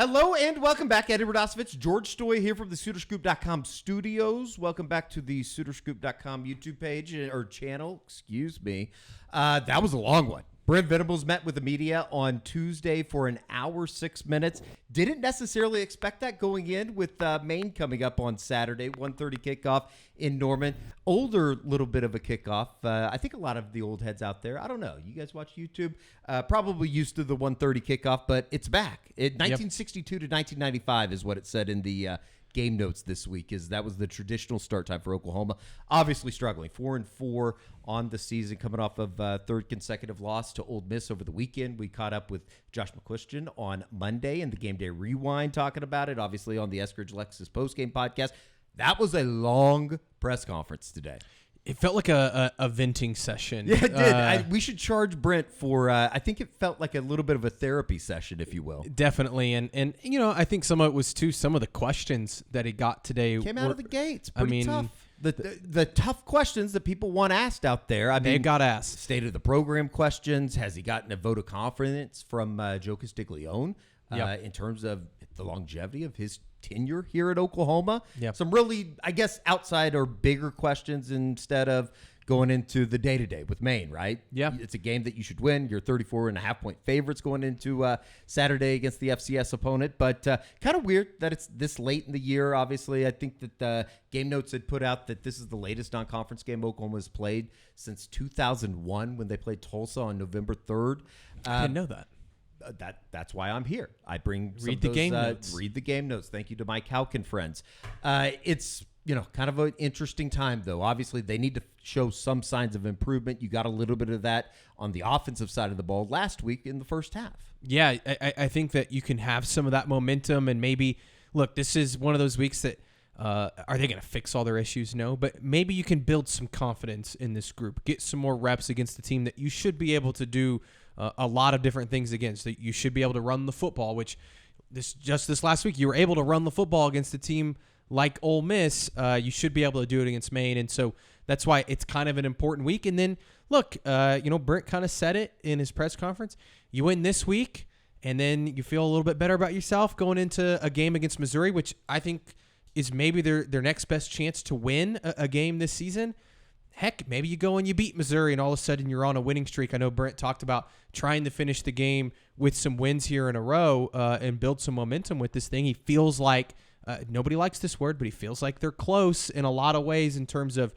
Hello and welcome back. Eddie Radosovich, George Stoy here from the SoonerScoop.com studios. Welcome back to the SoonerScoop.com YouTube page or channel. Excuse me. That was a long one. Brent Venables met with the media on Tuesday for an hour, 6 minutes. Didn't necessarily expect that going in with Maine coming up on Saturday, 1:30 kickoff in Norman. Older little bit of a kickoff. I think a lot of the old heads out there, I don't know. You guys watch YouTube? Probably used to the 1:30 kickoff, but it's back. 1962 to 1995 is what it said in the game notes this week. That was the traditional start time for Oklahoma. Obviously struggling, 4-4 on the season, coming off of third consecutive loss to Ole Miss over the weekend. We caught up with Josh McCuistion on Monday in the Game Day Rewind talking about it, obviously on the Eskridge Lexus postgame podcast. That was a long press conference today. It felt like a venting session. Yeah, it did. We should charge Brent for, I think it felt like a little bit of a therapy session, if you will. Definitely. And you know, I think some of it was, too, some of the questions that he got today. Came out of the gates. Pretty tough. The tough questions that people want asked out there. They got asked. State of the program questions. Has he gotten a vote of confidence from Joe Castiglione in terms of the longevity of his tenure here at Oklahoma? Yep. Some really, I guess, outside or bigger questions instead of going into the day-to-day with Maine, right? Yeah. It's a game that you should win. You're 34.5-point favorites going into Saturday against the FCS opponent, but kind of weird that it's this late in the year. Obviously, I think that Game Notes had put out that this is the latest non-conference game Oklahoma has played since 2001 when they played Tulsa on November 3rd. I didn't know that. That's why I'm here. I bring read the game notes. Read the game notes. Thank you to Mike Houck friends. It's kind of an interesting time though. Obviously, they need to show some signs of improvement. You got a little bit of that on the offensive side of the ball last week in the first half. Yeah, I think that you can have some of that momentum and maybe look. This is one of those weeks that are they going to fix all their issues? No, but maybe you can build some confidence in this group. Get some more reps against the team that you should be able to do a lot of different things against. That you should be able to run the football, which this last week you were able to run the football against a team like Ole Miss. You should be able to do it against Maine, and so that's why it's kind of an important week. And then look, Brent kind of said it in his press conference. You win this week, and then you feel a little bit better about yourself going into a game against Missouri, which I think is maybe their next best chance to win a game this season. Heck, maybe you go and you beat Missouri and all of a sudden you're on a winning streak. I know Brent talked about trying to finish the game with some wins here in a row and build some momentum with this thing. He feels like, nobody likes this word, but he feels like they're close in a lot of ways in terms of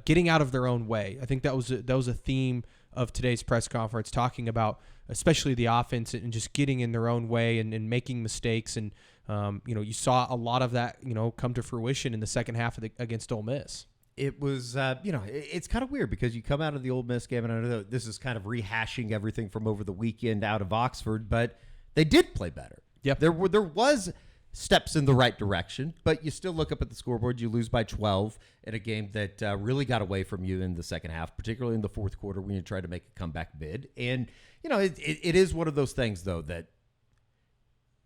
getting out of their own way. I think that was a theme of today's press conference, talking about especially the offense and just getting in their own way and making mistakes. And, you saw a lot of that, come to fruition in the second half against Ole Miss. It was, it's kind of weird because you come out of the Ole Miss game, and I know this is kind of rehashing everything from over the weekend out of Oxford, but they did play better. Yep. There was steps in the right direction, but you still look up at the scoreboard, you lose by 12 in a game that really got away from you in the second half, particularly in the fourth quarter when you tried to make a comeback bid. And, it is one of those things, though, that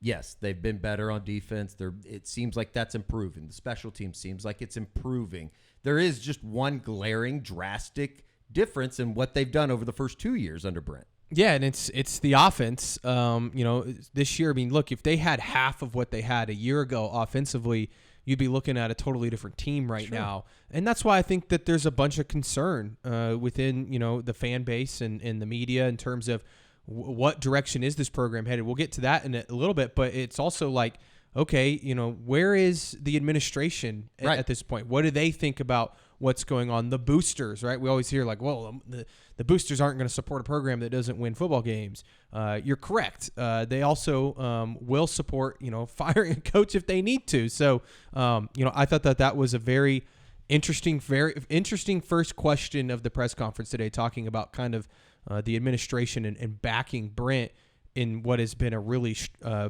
yes, they've been better on defense. It seems like that's improving. The special team seems like it's improving. There is just one glaring, drastic difference in what they've done over the first 2 years under Brent. Yeah, and it's the offense. This year, look, if they had half of what they had a year ago offensively, you'd be looking at a totally different team right now. And that's why I think that there's a bunch of concern within, the fan base and the media in terms of what direction is this program headed. We'll get to that in a little bit, but it's also like, okay, where is the administration at this point? What do they think about what's going on? The boosters, right? We always hear like, well, the boosters aren't going to support a program that doesn't win football games. You're correct. They also will support, firing a coach if they need to. So, I thought that was a very interesting first question of the press conference today, talking about kind of the administration and backing Brent in what has been a really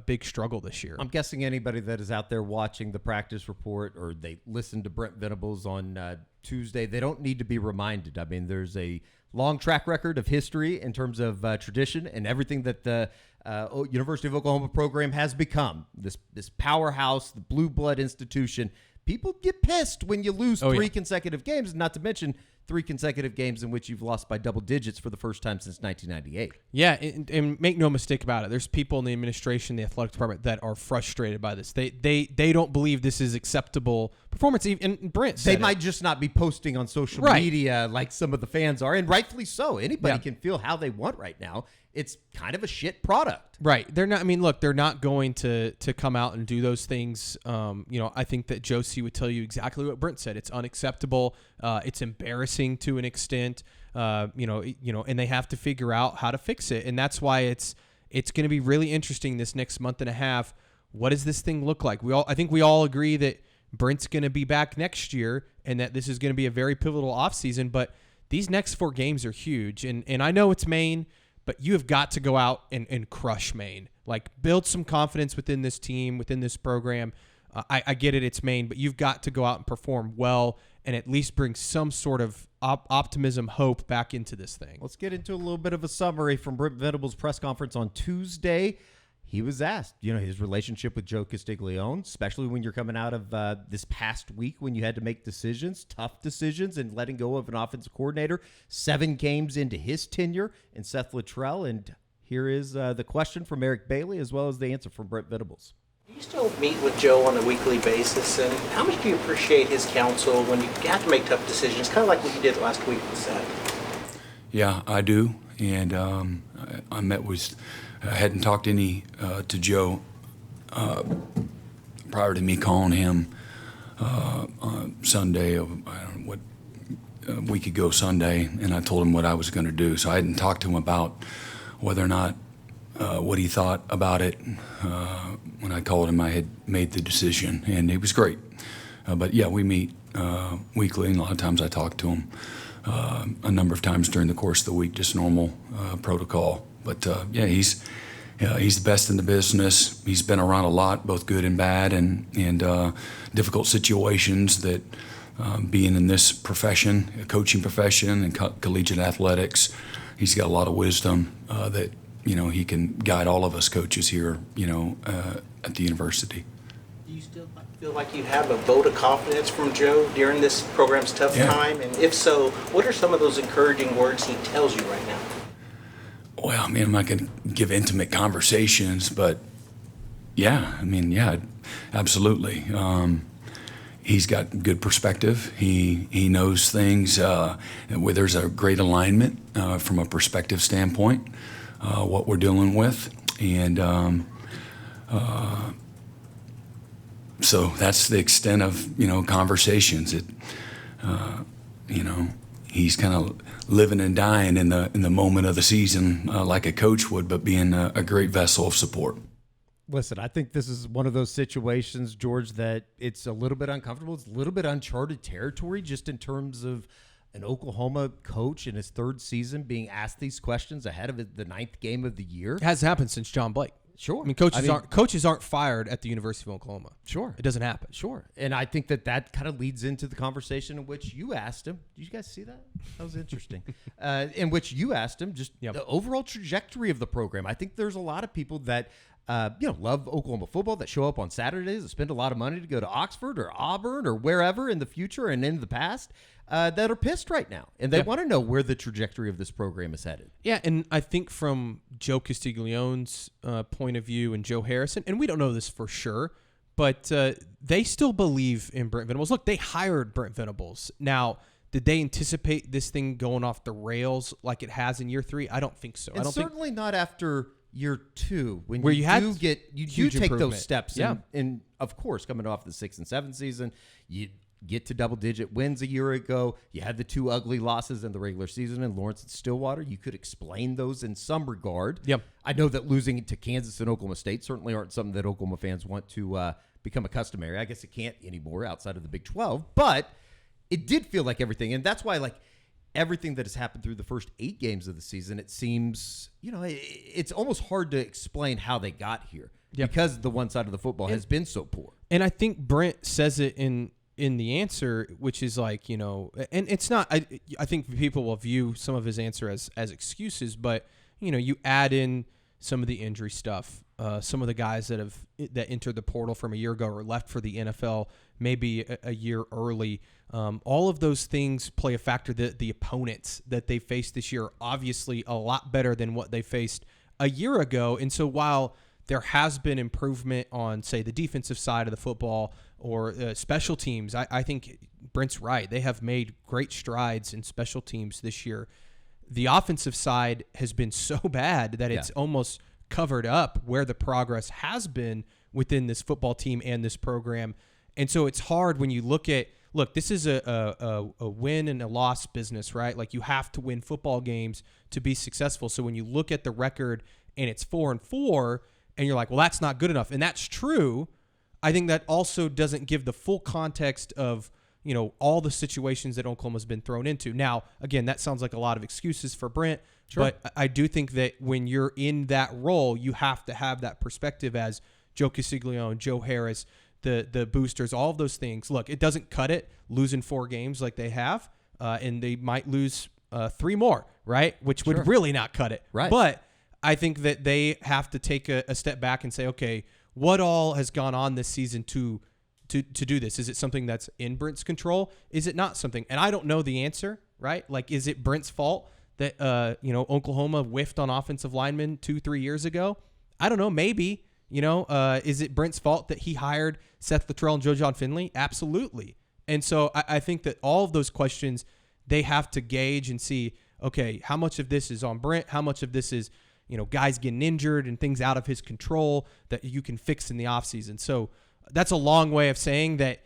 big struggle this year. I'm guessing anybody that is out there watching the practice report or they listened to Brent Venables on Tuesday, they don't need to be reminded. There's a long track record of history in terms of tradition and everything that the University of Oklahoma program has become. This powerhouse, the blue blood institution. People get pissed when you lose three consecutive games, not to mention 3 consecutive games in which you've lost by double digits for the first time since 1998. Yeah, and make no mistake about it. There's people in the administration, the athletic department, that are frustrated by this. They don't believe this is acceptable performance. And Brent said they might just not be posting on social media like some of the fans are, and rightfully so. Anybody can feel how they want right now. It's kind of a shit product. Right. They're not. I mean, look, they're not going to come out and do those things. I think that Josie would tell you exactly what Brent said. It's unacceptable. It's embarrassing to an extent. And they have to figure out how to fix it. And that's why it's going to be really interesting this next month and a half. What does this thing look like? I think we all agree that Brent's going to be back next year and that this is going to be a very pivotal offseason. But these next 4 games are huge. And I know it's Maine, but you have got to go out and crush Maine. Like, build some confidence within this team, within this program. I get it, it's Maine, but you've got to go out and perform well and at least bring some sort of optimism, hope back into this thing. Let's get into a little bit of a summary from Brent Venables' press conference on Tuesday. He was asked, his relationship with Joe Castiglione, especially when you're coming out of this past week when you had to make decisions, tough decisions, and letting go of an offensive coordinator 7 games into his tenure, and Seth Luttrell. And here is the question from Eric Bailey as well as the answer from Brent Venables. Do you still meet with Joe on a weekly basis, and how much do you appreciate his counsel when you have to make tough decisions, kind of like what you did last week with Seth? Yeah, I do, and I met with... I hadn't talked to Joe prior to me calling him on Sunday, a week ago Sunday, and I told him what I was going to do. So I hadn't talked to him about whether or not what he thought about it. When I called him, I had made the decision, and it was great. But yeah, we meet weekly, and a lot of times I talk to him a number of times during the course of the week, just normal protocol. But he's the best in the business. He's been around a lot, both good and bad, and difficult situations that being in this profession, a coaching profession, and collegiate athletics, he's got a lot of wisdom that he can guide all of us coaches here, at the university. Do you still feel like you have a vote of confidence from Joe during this program's tough time? And if so, what are some of those encouraging words he tells you right now? Well, I'm not going to give intimate conversations, but absolutely. He's got good perspective. He knows things where there's a great alignment from a perspective standpoint, what we're dealing with. And so that's the extent of, conversations. He's kind of living and dying in the moment of the season like a coach would, but being a great vessel of support. Listen, I think this is one of those situations, George, that it's a little bit uncomfortable. It's a little bit uncharted territory just in terms of an Oklahoma coach in his 3rd season being asked these questions ahead of the 9th game of the year. It hasn't happened since John Blake. Sure. I mean, coaches aren't fired at the University of Oklahoma. Sure. It doesn't happen. Sure. And I think that kind of leads into the conversation in which you asked him. Did you guys see that? That was interesting. In which you asked him just the overall trajectory of the program. I think there's a lot of people that love Oklahoma football, that show up on Saturdays, that spend a lot of money to go to Oxford or Auburn or wherever in the future and in the past, that are pissed right now. And they want to know where the trajectory of this program is headed. Yeah, and I think from Joe Castiglione's point of view and Joe Harrison, and we don't know this for sure, but they still believe in Brent Venables. Look, they hired Brent Venables. Now, did they anticipate this thing going off the rails like it has in year 3? I don't think so. And certainly not after year 2, when where you do take improvement. those steps. And of course, coming off the 6th and 7th season, you get to double-digit wins a year ago. You had the 2 ugly losses in the regular season in Lawrence and Stillwater. You could explain those in some regard. Yep. I know that losing to Kansas and Oklahoma State certainly aren't something that Oklahoma fans want to become a customary. I guess it can't anymore outside of the Big 12. But it did feel like everything, and that's why, everything that has happened through the first 8 games of the season, it seems, it's almost hard to explain how they got here because the one side of the football has been so poor. And I think Brent says it in the answer, which is and it's not, I think people will view some of his answer as excuses, but, you add in some of the injury stuff. some of the guys that entered the portal from a year ago or left for the NFL maybe a year early. All of those things play a factor. The opponents that they faced this year are obviously a lot better than what they faced a year ago. And so while there has been improvement on, say, the defensive side of the football or special teams, I think Brent's right. They have made great strides in special teams this year. The offensive side has been so bad that it's almost covered up where the progress has been within this football team and this program. And so it's hard when you look, this is a win and a loss business, right? Like, you have to win football games to be successful. So when you look at the record and it's 4-4 and you're like, well, that's not good enough. And that's true. I think that also doesn't give the full context of, all the situations that Oklahoma's been thrown into. Now, again, that sounds like a lot of excuses for Brent, but I do think that when you're in that role, you have to have that perspective as Joe Castiglione, Joe Harris, the boosters, all of those things. Look, it doesn't cut it losing 4 games like they have, and they might lose 3 more, right? Which would really not cut it. Right. But I think that they have to take a step back and say, okay, what all has gone on this season to do this? Is it something that's in Brent's control? Is it not something? And I don't know the answer, right? Like, is it Brent's fault that, Oklahoma whiffed on offensive linemen 2-3 years ago? I don't know. Maybe, is it Brent's fault that he hired Seth Luttrell and Joe John Finley? Absolutely. And so I think that all of those questions, they have to gauge and see, okay, how much of this is on Brent? How much of this is, guys getting injured and things out of his control that you can fix in the offseason? So that's a long way of saying that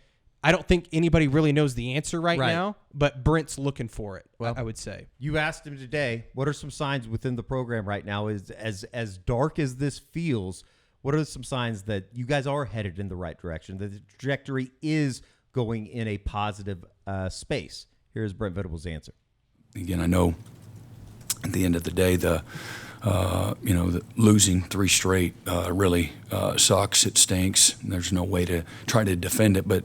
I don't think anybody really knows the answer right now, but Brent's looking for it, well, I would say. You asked him today, what are some signs within the program right now? Is as dark as this feels, what are some signs that you guys are headed in the right direction, that the trajectory is going in a positive space? Here's Brent Venables' answer. Again, I know at the end of the day, the losing 3 straight really sucks. It stinks. There's no way to try to defend it, but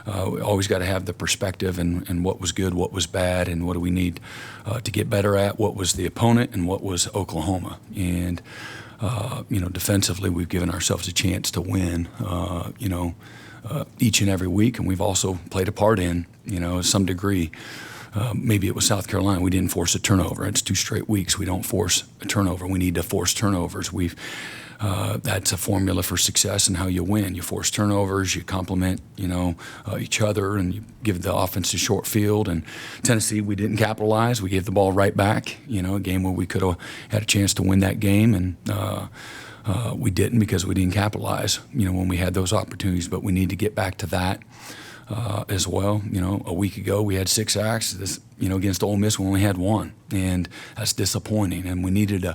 we always got to have the perspective and what was good, what was bad, and what do we need to get better at, what was the opponent and what was Oklahoma. And, defensively, we've given ourselves a chance to win, each and every week, and we've also played a part in, some degree. Maybe it was South Carolina. We didn't force a turnover. It's 2 straight weeks. We don't force a turnover. We need to force turnovers. That's a formula for success and how you win. You force turnovers. You complement, each other, and you give the offense a short field. And Tennessee, we didn't capitalize. We gave the ball right back. A game where we could have had a chance to win that game, and we didn't because we didn't capitalize. When we had those opportunities. But we need to get back to that. As well. A week ago we had 6 sacks. Against Ole Miss we only had 1, and that's disappointing. And we needed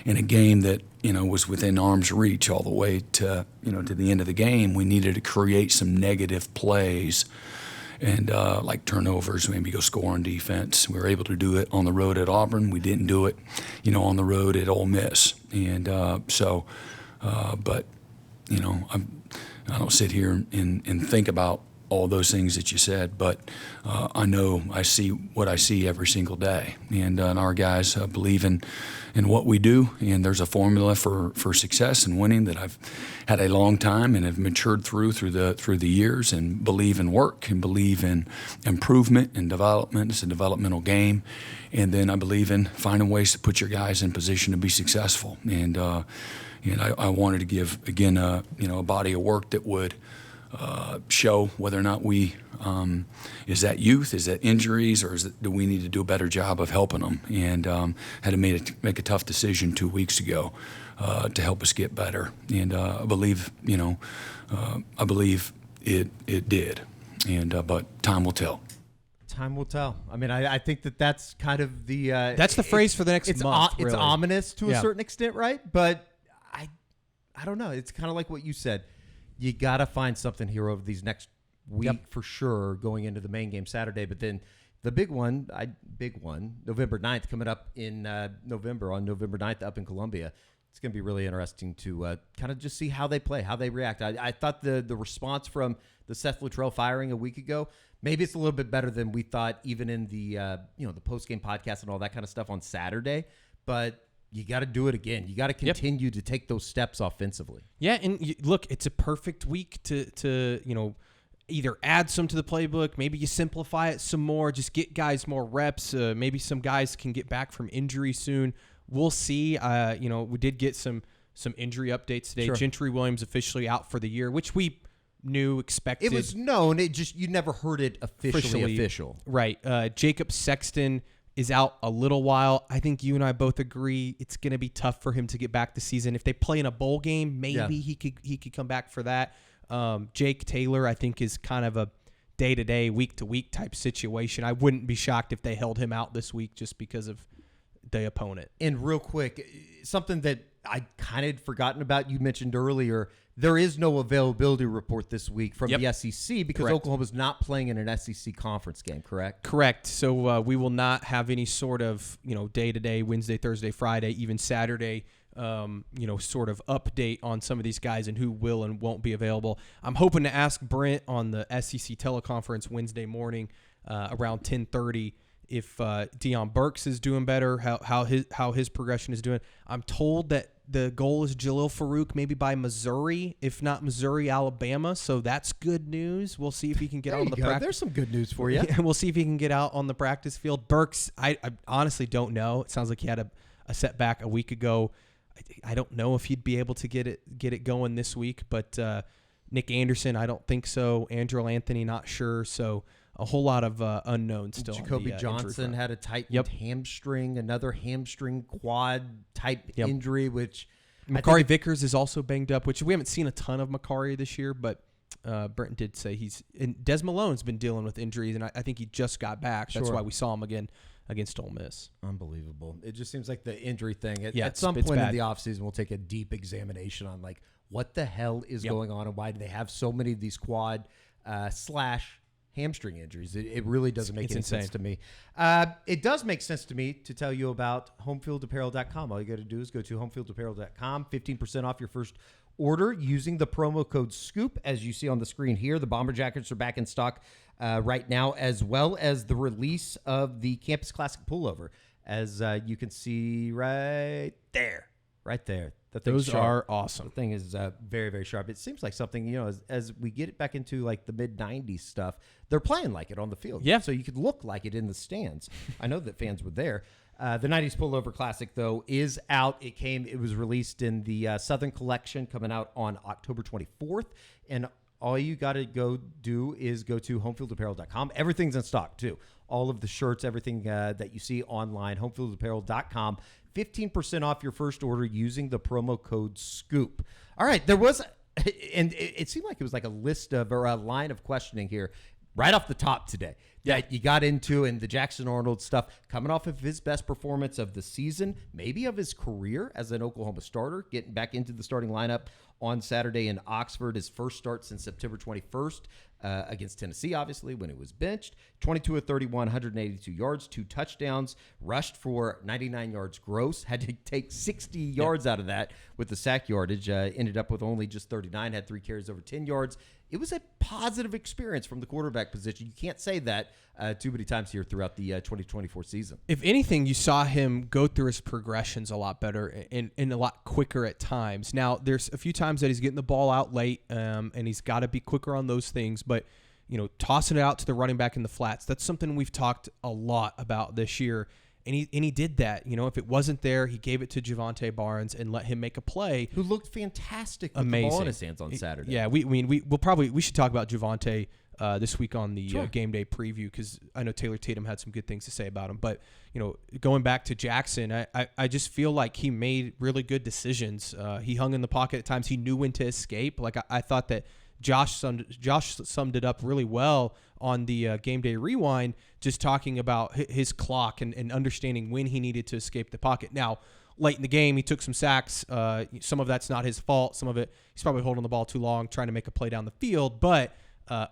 in a game that was within arm's reach all the way to to the end of the game. We needed to create some negative plays and like turnovers, maybe go score on defense. We were able to do it on the road at Auburn. We didn't do it, on the road at Ole Miss. And but I don't sit here and think about all those things that you said, but I know I see what I see every single day, and our guys believe in what we do, and there's a formula for success and winning that I've had a long time and have matured through the years, and believe in work and believe in improvement and development. It's a developmental game, and then I believe in finding ways to put your guys in position to be successful. And I wanted to give again a body of work that would show whether or not we is that youth, is that injuries, or do we need to do a better job of helping them? And had to make a tough decision 2 weeks ago to help us get better. And I believe it did. And but time will tell. Time will tell. I mean, I think that's kind of the that's the phrase for the next month. It's really. ominous to a certain extent, right? But I don't know. It's kind of like what you said. You got to find something here over these next week for sure, going into the Maine game Saturday. But then the big one, November 9th, coming up in November, on November 9th up in Columbia. It's going to be really interesting to kind of just see how they play, how they react. I thought the response from the Seth Luttrell firing a week ago, maybe it's a little bit better than we thought, even in the the post-game podcast and all that kind of stuff on Saturday. But you got to do it again. You got to continue to take those steps offensively. Yeah, and look, it's a perfect week to either add some to the playbook, maybe you simplify it some more, just get guys more reps. Maybe some guys can get back from injury soon. We'll see. We did get some injury updates today. Sure. Gentry Williams officially out for the year, which we expected. It was known. You never heard it officially official. Right. Jacob Sexton is out a little while. I think you and I both agree it's going to be tough for him to get back this season. If they play in a bowl game, maybe he could come back for that. Jake Taylor, I think, is kind of a day-to-day, week-to-week type situation. I wouldn't be shocked if they held him out this week just because of the opponent. And real quick, something that I kind of had forgotten about, you mentioned earlier, there is no availability report this week from the SEC because Oklahoma's not playing in an SEC conference game, correct? Correct. So we will not have any sort of, day-to-day, Wednesday, Thursday, Friday, even Saturday, sort of update on some of these guys and who will and won't be available. I'm hoping to ask Brent on the SEC teleconference Wednesday morning around 10:30 if Deion Burks is doing better, how his progression is doing. I'm told that the goal is Jalil Farouk, maybe by Missouri, if not Missouri, Alabama. So that's good news. We'll see if he can get out on the practice. There's some good news for you. We'll see if he can get out on the practice field. Burks, I honestly don't know. It sounds like he had a setback a week ago. I don't know if he'd be able to get it going this week, but Nick Anderson, I don't think so. Andrew Anthony, not sure. So a whole lot of unknowns still. Jacoby Johnson had a tightened hamstring, another hamstring quad type injury, which Makari Vickers is also banged up, which we haven't seen a ton of Makari this year, but Brenton did say and Des Malone's been dealing with injuries, and I think he just got back. That's why we saw him again against Ole Miss. Unbelievable. It just seems like the injury thing. At some it's point bad. in the offseason, we'll take a deep examination on what the hell is going on and why do they have so many of these quad / hamstring injuries. It really doesn't make any sense to me. It does make sense to me to tell you about homefieldapparel.com. All you got to do is go to homefieldapparel.com, 15% off your first order using the promo code SCOOP, as you see on the screen here. The Bomber Jackets are back in stock right now, as well as the release of the Campus Classic pullover, as you can see right there. Those are awesome. The thing is very, very sharp. It seems like something, as we get it back into like the mid-90s stuff, they're playing like it on the field. Yeah. So you could look like it in the stands. I know that fans were there. The 90s Pullover Classic, though, is out. It was released in the Southern Collection coming out on October 24th. And all you got to go do is go to homefieldapparel.com. Everything's in stock, too. All of the shirts, everything that you see online, homefieldapparel.com. 15% off your first order using the promo code SCOOP. All right, there was, and it seemed like it was like a list of, or a line of questioning here right off the top today that you got into, and the Jackson Arnold stuff coming off of his best performance of the season, maybe of his career as an Oklahoma starter, getting back into the starting lineup on Saturday in Oxford, his first start since September 21st against Tennessee, obviously, when he was benched. 22 of 31, 182 yards, 2 touchdowns, rushed for 99 yards gross, had to take 60 yards out of that with the sack yardage, ended up with only just 39, had 3 carries over 10 yards. It was a positive experience from the quarterback position. You can't say that too many times here throughout the 2024 season. If anything, you saw him go through his progressions a lot better and a lot quicker at times. Now, there's a few times that he's getting the ball out late, and he's got to be quicker on those things. But, tossing it out to the running back in the flats, that's something we've talked a lot about this year. And he did that. If it wasn't there, he gave it to Javonte Barnes and let him make a play. Who looked fantastic with Amazing. the ball in his hands on Saturday. Yeah, we should talk about Javonte this week on the game day preview, because I know Taylor Tatum had some good things to say about him. But going back to Jackson, I just feel like he made really good decisions. He hung in the pocket at times. He knew when to escape. Like I thought that Josh summed it up really well on the game day rewind, just talking about his clock and understanding when he needed to escape the pocket. Now, late in the game, he took some sacks. Some of that's not his fault. Some of it, he's probably holding the ball too long, trying to make a play down the field. But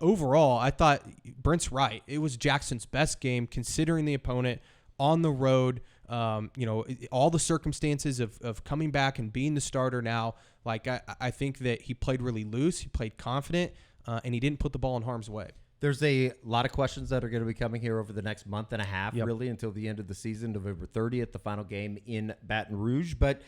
overall, I thought Brent's right. It was Jackson's best game, considering the opponent on the road. All the circumstances of coming back and being the starter now. Like I think that he played really loose. He played confident, and he didn't put the ball in harm's way. There's a lot of questions that are going to be coming here over the next month and a half, Yep. really, until the end of the season, November 30th, the final game in Baton Rouge. But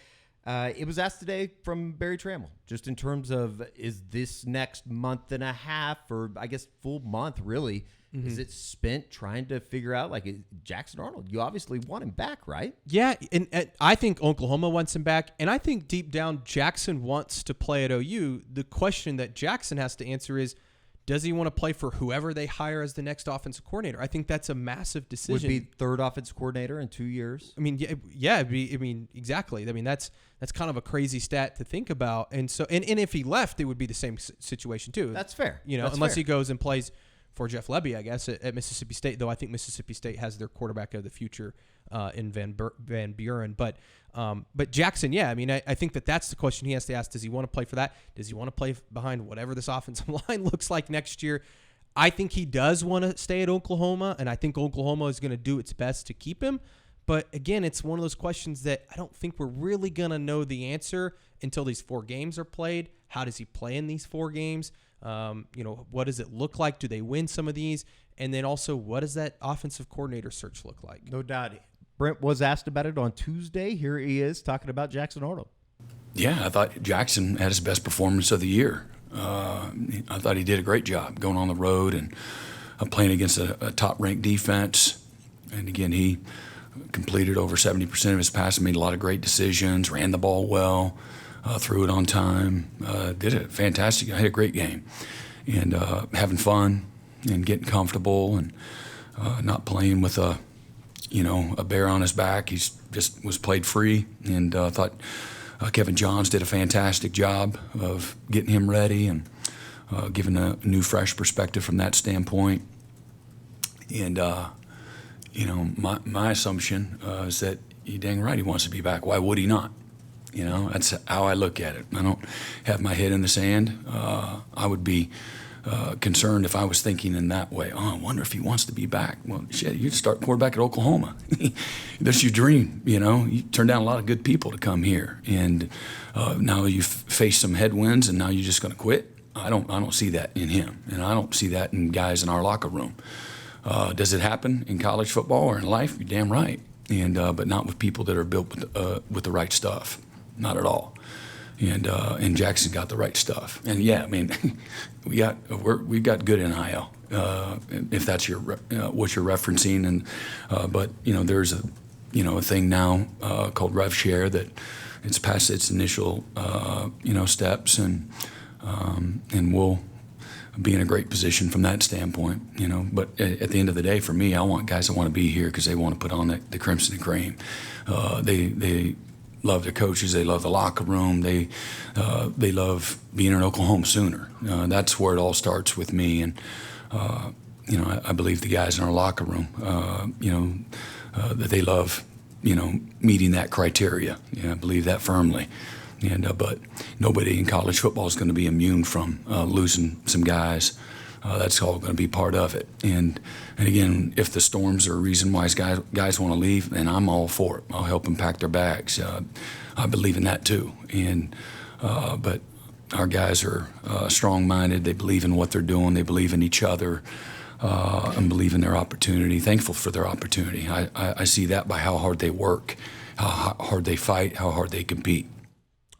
it was asked today from Barry Trammell, just in terms of, is this next month and a half, or I guess full month, really, is it spent trying to figure out, like, Jackson Arnold? You obviously want him back, right? Yeah, and I think Oklahoma wants him back, and I think deep down Jackson wants to play at OU. The question that Jackson has to answer is, does he want to play for whoever they hire as the next offensive coordinator? I think that's a massive decision. Would be third offensive coordinator in 2 years. I mean, yeah, exactly. I mean, that's kind of a crazy stat to think about. And so, and if he left, it would be the same situation too. That's fair. Unless fair. he goes and plays for Jeff Lebby, I guess, at Mississippi State. Though I think Mississippi State has their quarterback of the future in Van Buren. But Jackson, yeah, I mean, I think that's the question he has to ask. Does he want to play for that? Does he want to play behind whatever this offensive line looks like next year? I think he does want to stay at Oklahoma, and I think Oklahoma is going to do its best to keep him. But again, it's one of those questions that I don't think we're really going to know the answer until these 4 games are played. How does he play in these 4 games? What does it look like? Do they win some of these? And then also, what does that offensive coordinator search look like? No doubt. Brent was asked about it on Tuesday. Here he is talking about Jackson Arnold. Yeah, I thought Jackson had his best performance of the year. I thought he did a great job going on the road and playing against a top-ranked defense. And again, he completed over 70% of his passes, made a lot of great decisions, ran the ball well, threw it on time, did it fantastic. I had a great game. And having fun and getting comfortable and not playing with a bear on his back. He's just was played free, and I thought Kevin Johns did a fantastic job of getting him ready and giving a new, fresh perspective from that standpoint. And my assumption is that you're dang right he wants to be back. Why would he not? That's how I look at it. I don't have my head in the sand. I would be concerned if I was thinking in that way. Oh, I wonder if he wants to be back. Well, shit, you'd start quarterback at Oklahoma. That's your dream, You turn down a lot of good people to come here, and now you face some headwinds, and now you're just going to quit. I don't see that in him, and I don't see that in guys in our locker room. Does it happen in college football or in life? You're damn right, and but not with people that are built with the right stuff. Not at all. And Jackson got the right stuff. And yeah, I mean, we've got good NIL, if that's what you're referencing. And but there's a thing now called Rev Share that it's past its initial steps, and we'll be in a great position from that standpoint. But at the end of the day, for me, I want guys that want to be here because they want to put on the crimson and cream. They love their coaches. They love the locker room. They love being in Oklahoma Sooner. That's where it all starts with me. And I believe the guys in our locker room, that they love, meeting that criteria. I believe that firmly. And but nobody in college football is going to be immune from losing some guys. That's all going to be part of it. And again, if the storms are a reason why guys want to leave, then I'm all for it. I'll help them pack their bags. I believe in that too. And but our guys are strong-minded. They believe in what they're doing. They believe in each other and believe in their opportunity. Thankful for their opportunity. I see that by how hard they work, how hard they fight, how hard they compete.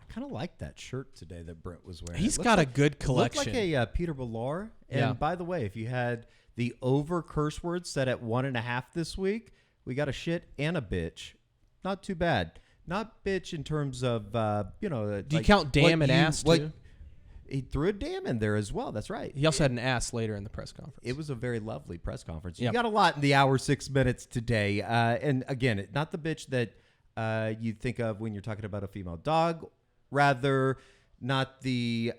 Kind of like that shirt today that Brent was wearing. He's got a good collection. It looked like a Peter Millar. And Yeah. by the way, if you had the over curse words set at 1.5 this week, we got a shit and a bitch. Not too bad. Not bitch in terms of Do you count damn and ass too? He threw a damn in there as well. That's right. He also had an ass later in the press conference. It was a very lovely press conference. You Yep. got a lot in the hour 6 minutes today. And again, not the bitch that you think of when you're talking about a female dog. Rather, not the.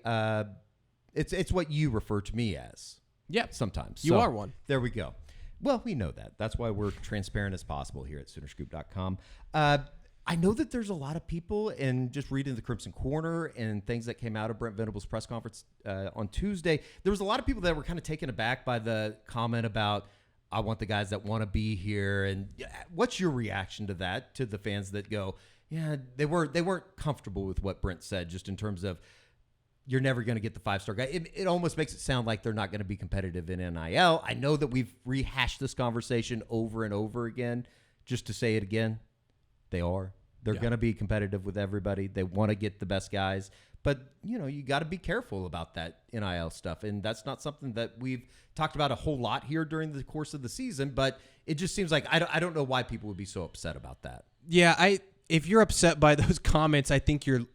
It's what you refer to me as. Yep. Sometimes. You are one. There we go. Well, we know that. That's why we're transparent as possible here at Soonerscoop.com. I know that there's a lot of people, and just reading the Crimson Corner and things that came out of Brent Venables' press conference on Tuesday, there was a lot of people that were kind of taken aback by the comment about, I want the guys that want to be here. And what's your reaction to that, to the fans that go, yeah, they weren't comfortable with what Brent said, just in terms of you're never going to get the 5-star guy. It almost makes it sound like they're not going to be competitive in NIL. I know that we've rehashed this conversation over and over again. Just to say it again, they are. They're going to be competitive with everybody. They want to get the best guys. But, you got to be careful about that NIL stuff. And that's not something that we've talked about a whole lot here during the course of the season. But it just seems like I don't know why people would be so upset about that. Yeah, if you're upset by those comments, I think you're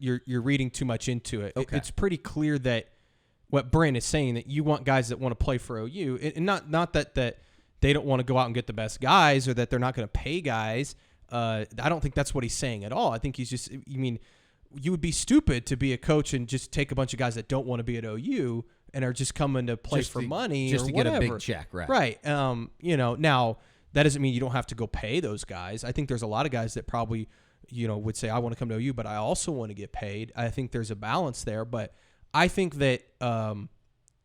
reading too much into it. Okay. It's pretty clear that what Brent is saying, that you want guys that want to play for OU, and not that they don't want to go out and get the best guys or that they're not going to pay guys. I don't think that's what he's saying at all. I think he's just, you would be stupid to be a coach and just take a bunch of guys that don't want to be at OU and are just coming to play for money just or to whatever. Get a big check, right? Right. Now that doesn't mean you don't have to go pay those guys. I think there's a lot of guys that probably, would say, I want to come to OU, but I also want to get paid. I think there's a balance there, but I think that,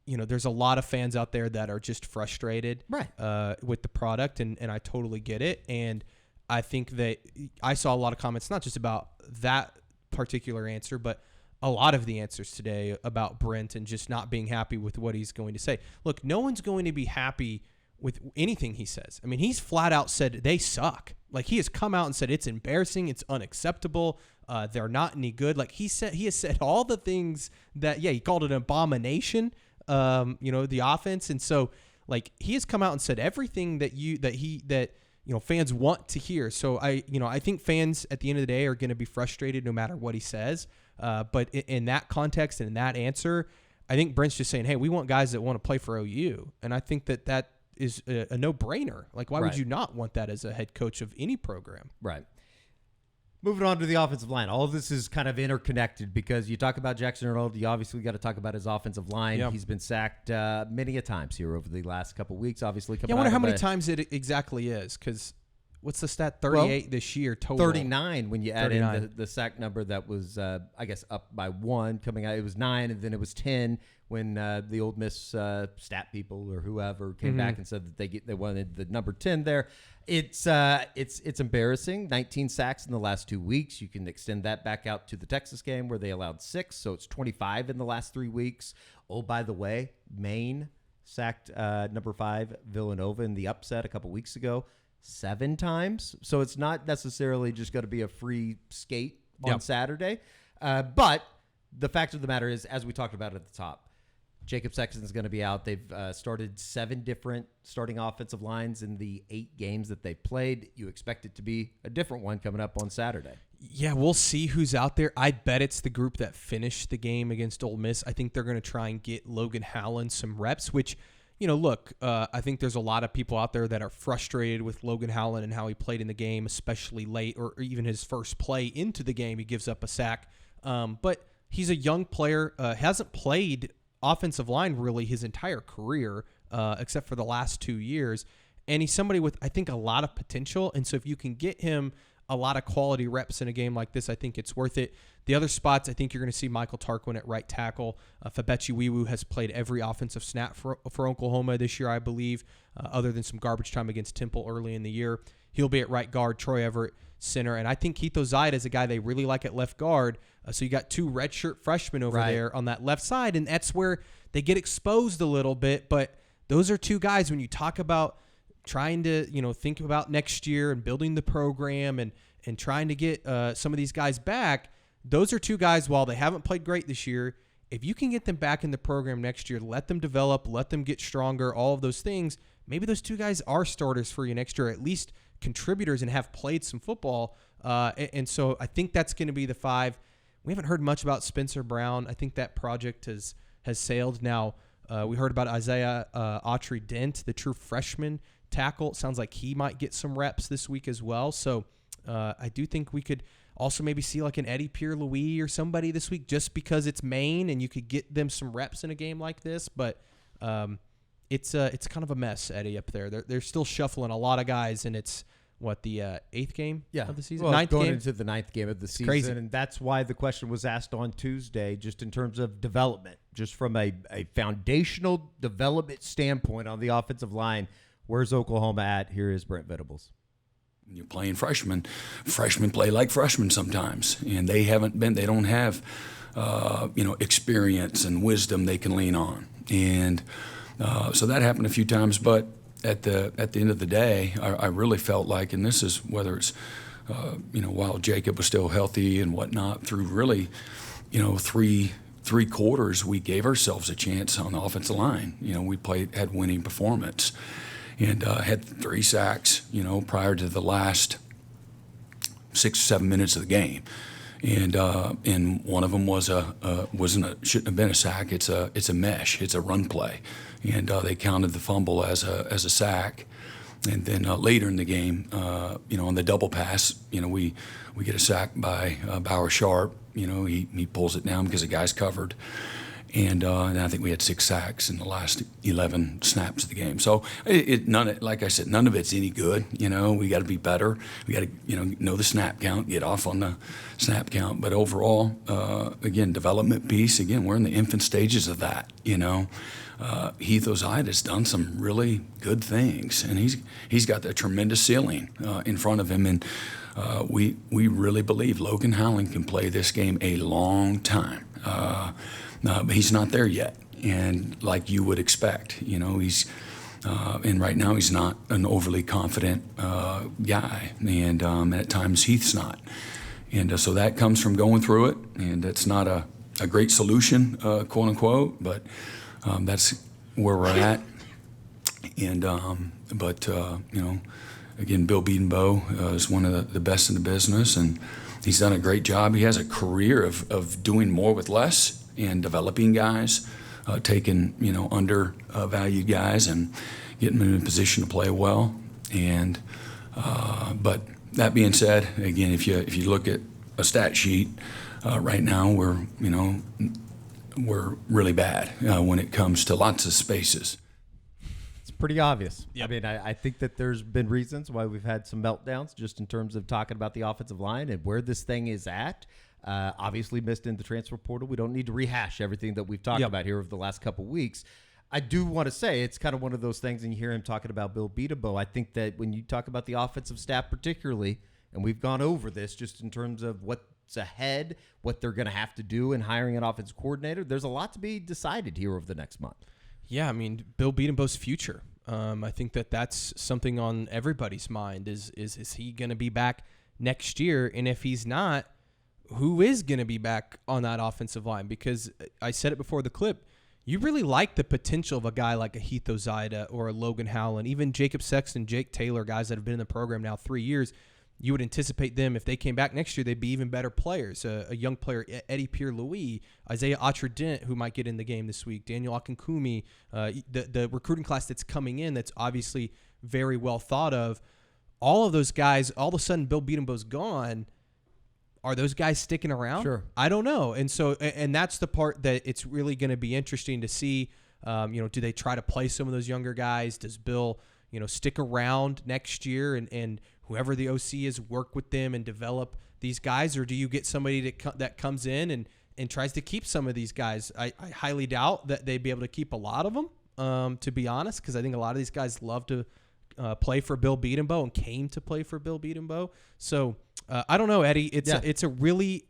there's a lot of fans out there that are just frustrated with the product, and I totally get it. And I think that I saw a lot of comments, not just about that particular answer, but a lot of the answers today about Brent and just not being happy with what he's going to say. Look, no one's going to be happy with anything he says. I mean, he's flat out said they suck. Like, he has come out and said it's embarrassing, it's unacceptable, they're not any good. Like, he has said all the things that, he called it an abomination, the offense. And so, like, he has come out and said everything that fans want to hear. So I think fans at the end of the day are going to be frustrated no matter what he says. But in that context and in that answer, I think Brent's just saying, hey, we want guys that want to play for OU. And I think that is a no-brainer. Like, why would you not want that as a head coach of any program? Right. Moving on to the offensive line. All of this is kind of interconnected because you talk about Jackson Arnold, you obviously got to talk about his offensive line. Yep. He's been sacked many a times here over the last couple of weeks, obviously. I wonder how many times it exactly is, because what's the stat? 38 this year total. 39 when you add in the sack number that was, I guess, up by 1 coming out. It was 9, and then it was 10 when the Ole Miss stat people or whoever came back and said that they wanted the number 10 there. It's embarrassing. 19 sacks in the last 2 weeks. You can extend that back out to the Texas game where they allowed 6, so it's 25 in the last 3 weeks. Oh, by the way, Maine sacked number 5 Villanova in the upset a couple weeks ago 7 times. So it's not necessarily just going to be a free skate on Saturday. But the fact of the matter is, as we talked about at the top, Jacob Sexton's going to be out. They've started 7 different starting offensive lines in the 8 games that they've played. You expect it to be a different one coming up on Saturday. Yeah, we'll see who's out there. I bet it's the group that finished the game against Ole Miss. I think they're going to try and get Logan Howland some reps, which, look, I think there's a lot of people out there that are frustrated with Logan Howland and how he played in the game, especially late or even his first play into the game. He gives up a sack. But he's a young player, hasn't played offensive line really his entire career, except for the last 2 years. And he's somebody with, I think, a lot of potential. And so if you can get him a lot of quality reps in a game like this, I think it's worth it. The other spots, I think you're going to see Michael Tarquin at right tackle. Fabechi Wiwu has played every offensive snap for Oklahoma this year, I believe, other than some garbage time against Temple early in the year. He'll be at right guard, Troy Everett center. And I think Keith Ozide is a guy they really like at left guard. So you got 2 redshirt freshmen over there on that left side, and that's where they get exposed a little bit. But those are 2 guys when you talk about trying to, think about next year and building the program and trying to get some of these guys back. Those are 2 guys, while they haven't played great this year, if you can get them back in the program next year, let them develop, let them get stronger, all of those things, maybe those 2 guys are starters for you next year, at least contributors and have played some football. And so I think that's going to be the 5. We haven't heard much about Spencer Brown. I think that project has sailed now. We heard about Isaiah Autry-Dent, the true freshman tackle. It sounds like he might get some reps this week as well. So I do think we could also maybe see like an Eddie Pierre-Louis or somebody this week just because it's Maine and you could get them some reps in a game like this. But it's kind of a mess, Eddie, up there. They're still shuffling a lot of guys, and it's the 8th game of the season? Well, 9th going game? into the 9th game of the season. Crazy. And that's why the question was asked on Tuesday, just in terms of development, just from a foundational development standpoint on the offensive line. Where's Oklahoma at? Here is Brent Venables. You're playing freshmen. Freshmen play like freshmen sometimes, and they don't have experience and wisdom they can lean on. And so that happened a few times, but at the end of the day, I really felt like, and this is whether it's while Jacob was still healthy and whatnot, through really three quarters, we gave ourselves a chance on the offensive line. We had winning performance, and had 3 sacks prior to the last 6 or 7 minutes of the game. And one of them shouldn't have been a sack. It's a mesh. It's a run play, and they counted the fumble as a sack. And then later in the game, on the double pass, we get a sack by Bauer Sharp. He pulls it down because the guy's covered. And I think we had 6 sacks in the last 11 snaps of the game. So like I said, none of it's any good. We got to be better. We got to know the snap count, get off on the snap count. But overall, again, development piece. Again, we're in the infant stages of that. Heath Ozide has done some really good things, and he's got a tremendous ceiling in front of him. And we really believe Logan Howland can play this game a long time. But he's not there yet, and like you would expect, he's and right now he's not an overly confident guy, and at times Heath's not, and so that comes from going through it, and it's not a great solution, quote unquote, but that's where we're at, and again, Bill Bedenbaugh is one of the best in the business, and he's done a great job. He has a career of doing more with less and developing guys, taking undervalued guys and getting them in a position to play well. And but that being said, again, if you look at a stat sheet right now, we're really bad when it comes to lots of spaces. It's pretty obvious. Yep. I mean, I think that there's been reasons why we've had some meltdowns just in terms of talking about the offensive line and where this thing is at. Obviously missed in the transfer portal. We don't need to rehash everything that we've talked about here over the last couple of weeks. I do want to say it's kind of one of those things, and you hear him talking about Bill Bedenbaugh. I think that when you talk about the offensive staff particularly, and we've gone over this just in terms of what's ahead, what they're going to have to do in hiring an offensive coordinator, there's a lot to be decided here over the next month. Yeah, I mean, Bill Bedenbaugh's future. I think that's something on everybody's mind is he going to be back next year? And if he's not, who is going to be back on that offensive line? Because I said it before the clip, you really like the potential of a guy like a Heath Ozida or a Logan Howland, even Jacob Sexton, Jake Taylor, guys that have been in the program now 3 years. You would anticipate them, if they came back next year, they'd be even better players. A young player, Eddie Pierre-Louis, Isaiah Autry-Dent, who might get in the game this week, Daniel Akinkumi, the recruiting class that's coming in that's obviously very well thought of. All of those guys, all of a sudden Bill Bedenbaugh's gone. Are those guys sticking around? Sure. I don't know. And so, and that's the part that it's really going to be interesting to see. Do they try to play some of those younger guys? Does Bill, stick around next year and whoever the OC is work with them and develop these guys? Or do you get somebody that comes in and tries to keep some of these guys? I highly doubt that they'd be able to keep a lot of them, to be honest, because I think a lot of these guys love to play for Bill Bedenbaugh and came to play for Bill Bedenbaugh. So I don't know, Eddie. It's a really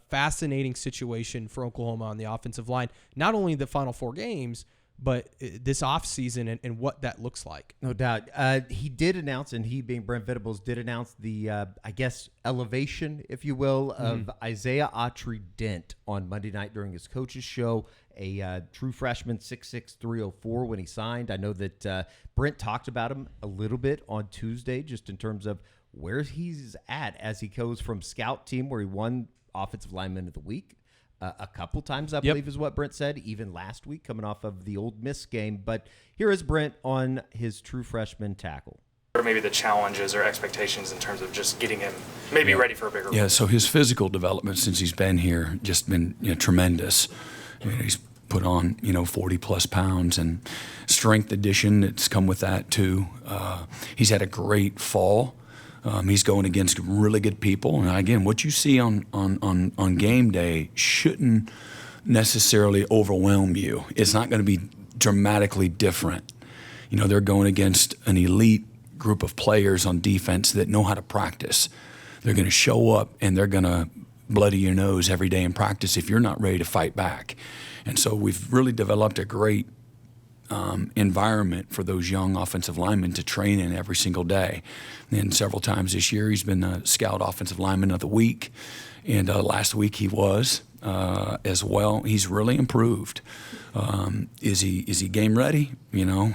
fascinating situation for Oklahoma on the offensive line. Not only the Final 4 games, but this offseason and what that looks like. No doubt. He did announce, and he being Brent Venables, did announce the, elevation, if you will, of Isaiah Autry-Dent on Monday night during his coach's show. A true freshman, 6'6", 304 when he signed. I know that Brent talked about him a little bit on Tuesday just in terms of where he's at as he goes from scout team where he won Offensive Lineman of the Week a couple times, I believe is what Brent said, even last week coming off of the Ole Miss game. But here is Brent on his true freshman tackle. Or maybe the challenges or expectations in terms of just getting him maybe ready for a bigger role. Yeah, so his physical development since he's been here just been tremendous. He's put on 40-plus pounds, and strength addition that's come with that too. He's had a great fall. He's going against really good people, and again, what you see on game day shouldn't necessarily overwhelm you. It's not going to be dramatically different. They're going against an elite group of players on defense that know how to practice. They're going to show up and they're going to bloody your nose every day in practice if you're not ready to fight back. And so we've really developed a great environment for those young offensive linemen to train in every single day. And several times this year, he's been the Scout Offensive Lineman of the Week. And last week he was as well. He's really improved. Is he game ready? You know,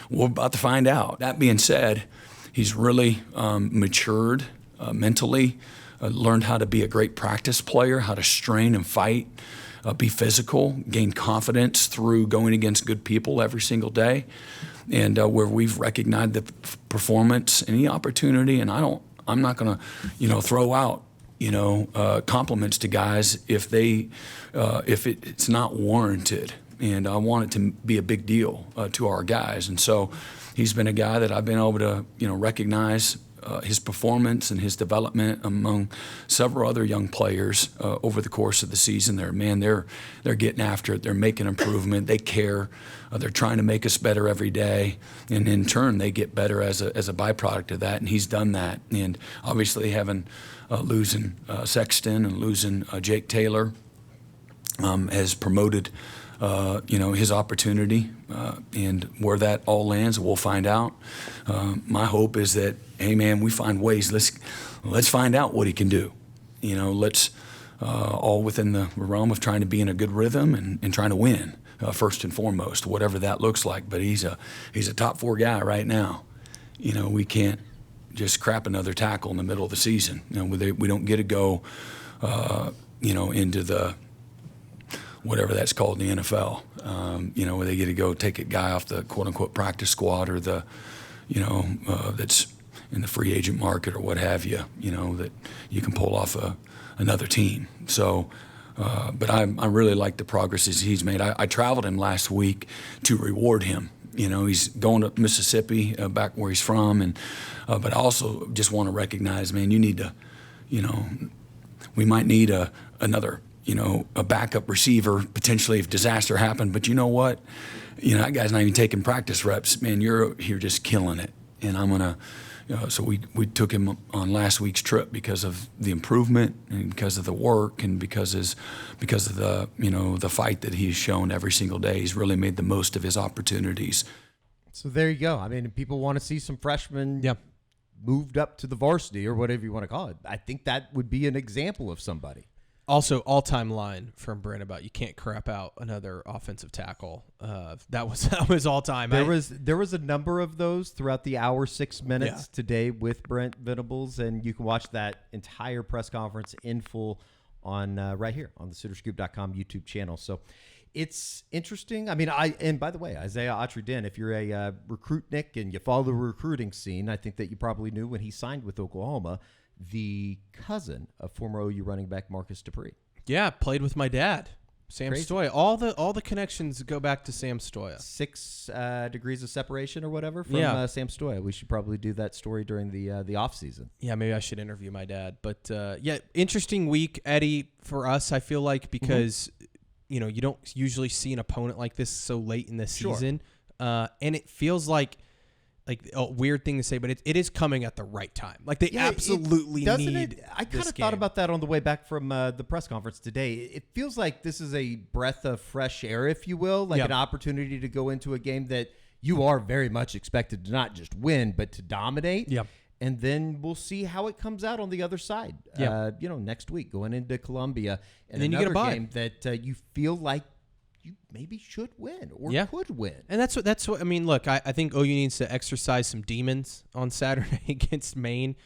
we're about to find out. That being said, he's really matured mentally, learned how to be a great practice player, how to strain and fight, be physical, gain confidence through going against good people every single day. And where we've recognized the performance, any opportunity, and I'm not going to, throw out, compliments to guys if it's not warranted. And I want it to be a big deal to our guys. And so he's been a guy that I've been able to, recognize his performance and his development among several other young players over the course of the season. They're getting after it. They're making improvement. They care. They're trying to make us better every day, and in turn, they get better as a byproduct of that. And he's done that. And obviously, losing Sexton and losing Jake Taylor has promoted his opportunity, and where that all lands, we'll find out. My hope is that, hey man, we find ways. Let's find out what he can do. Let's all within the realm of trying to be in a good rhythm and trying to win first and foremost, whatever that looks like. But he's a top 4 guy right now. We can't just crap another tackle in the middle of the season. We don't get to go, into the whatever that's called in the NFL, where they get to go take a guy off the quote-unquote practice squad or the, that's in the free agent market or what have you, that you can pull off another team. So, but I really like the progresses he's made. I traveled him last week to reward him. He's going to Mississippi, back where he's from, and but I also just want to recognize, man, you need to, we might need another, a backup receiver potentially if disaster happened. But you know what? That guy's not even taking practice reps. Man, you're just killing it. And I'm gonna. So we took him on last week's trip because of the improvement and because of the work and because of the the fight that he's shown every single day. He's really made the most of his opportunities. So there you go. I mean, people want to see some freshmen moved up to the varsity or whatever you want to call it. I think that would be an example of somebody. Also, all-time line from Brent about you can't crap out another offensive tackle. That was all-time. There was a number of those throughout the hour 6 minutes today with Brent Venables, and you can watch that entire press conference in full on right here on the SoonerScoop.com YouTube channel. So it's interesting. I mean, and by the way, Isaiah Autry-Den, if you're a recruitnik and you follow the recruiting scene, I think that you probably knew when he signed with Oklahoma, the cousin of former OU running back Marcus Dupree. Yeah, played with my dad, Sam Stoya. All the connections go back to Sam Stoya. 6 degrees of separation or whatever from Sam Stoya. We should probably do that story during the off season. Yeah, maybe I should interview my dad. But interesting week, Eddie, for us. I feel like because you don't usually see an opponent like this so late in the season, and it feels like a weird thing to say, but it is coming at the right time. Like they absolutely need. I kind of thought about that on the way back from the press conference today. It feels like this is a breath of fresh air, if you will, like an opportunity to go into a game that you are very much expected to not just win, but to dominate. Yeah. And then we'll see how it comes out on the other side. Next week going into Columbia, and then you get a game that you feel like you maybe should win or could win. And that's what I mean. Look, I think OU needs to exercise some demons on Saturday against Maine,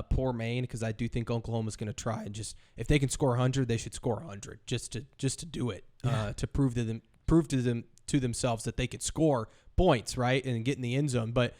poor Maine, because I do think Oklahoma's going to try and just, if they can score 100, they should score 100 just to do it, to prove to themselves that they could score points, right, and get in the end zone. But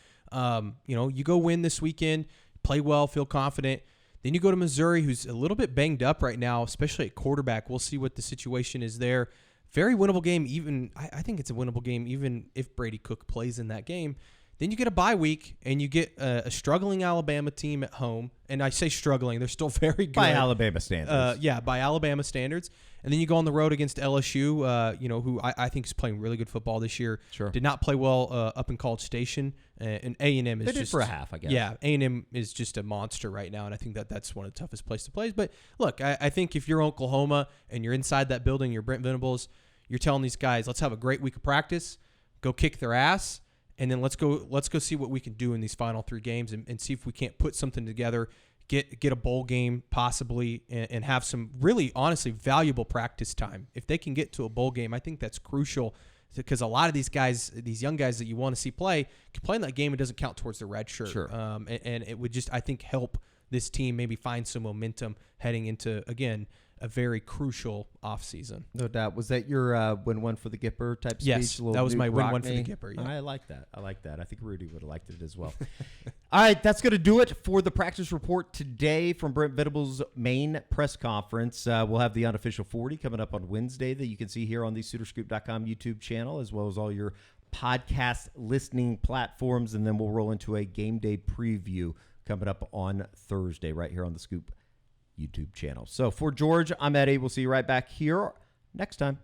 you go win this weekend, play well, feel confident. Then you go to Missouri, who's a little bit banged up right now, especially at quarterback. We'll see what the situation is there. Very winnable game. Even I think it's a winnable game, even if Brady Cook plays in that game. Then you get a bye week, and you get a struggling Alabama team at home. And I say struggling; they're still very good By Alabama standards. by Alabama standards. And then you go on the road against LSU, who I think is playing really good football this year. Sure. Did not play well up in College Station, and A&M is They did just for a half, I guess. Yeah, A&M is just a monster right now, and I think that's one of the toughest places to play. But look, I think if you're Oklahoma and you're inside that building, you're Brent Venables, you're telling these guys, let's have a great week of practice, go kick their ass, and then let's go see what we can do in these final 3 games and see if we can't put something together. Get a bowl game possibly and have some really, honestly, valuable practice time. If they can get to a bowl game, I think that's crucial because a lot of these guys, these young guys that you want to see play, can play in that game. It doesn't count towards the red shirt. Sure. And it would just, I think, help this team maybe find some momentum heading into, again, a very crucial offseason. No doubt. Was that your win one for the Gipper type speech? Yes, that was my win one for the Gipper. Yeah. I like that. I think Rudy would have liked it as well. All right, that's going to do it for the practice report today from Brent Venables' Maine press conference. We'll have the unofficial 40 coming up on Wednesday that you can see here on the SoonerScoop.com YouTube channel, as well as all your podcast listening platforms. And then we'll roll into a game day preview coming up on Thursday right here on the Scoop YouTube channel. So for George, I'm Eddie. We'll see you right back here next time.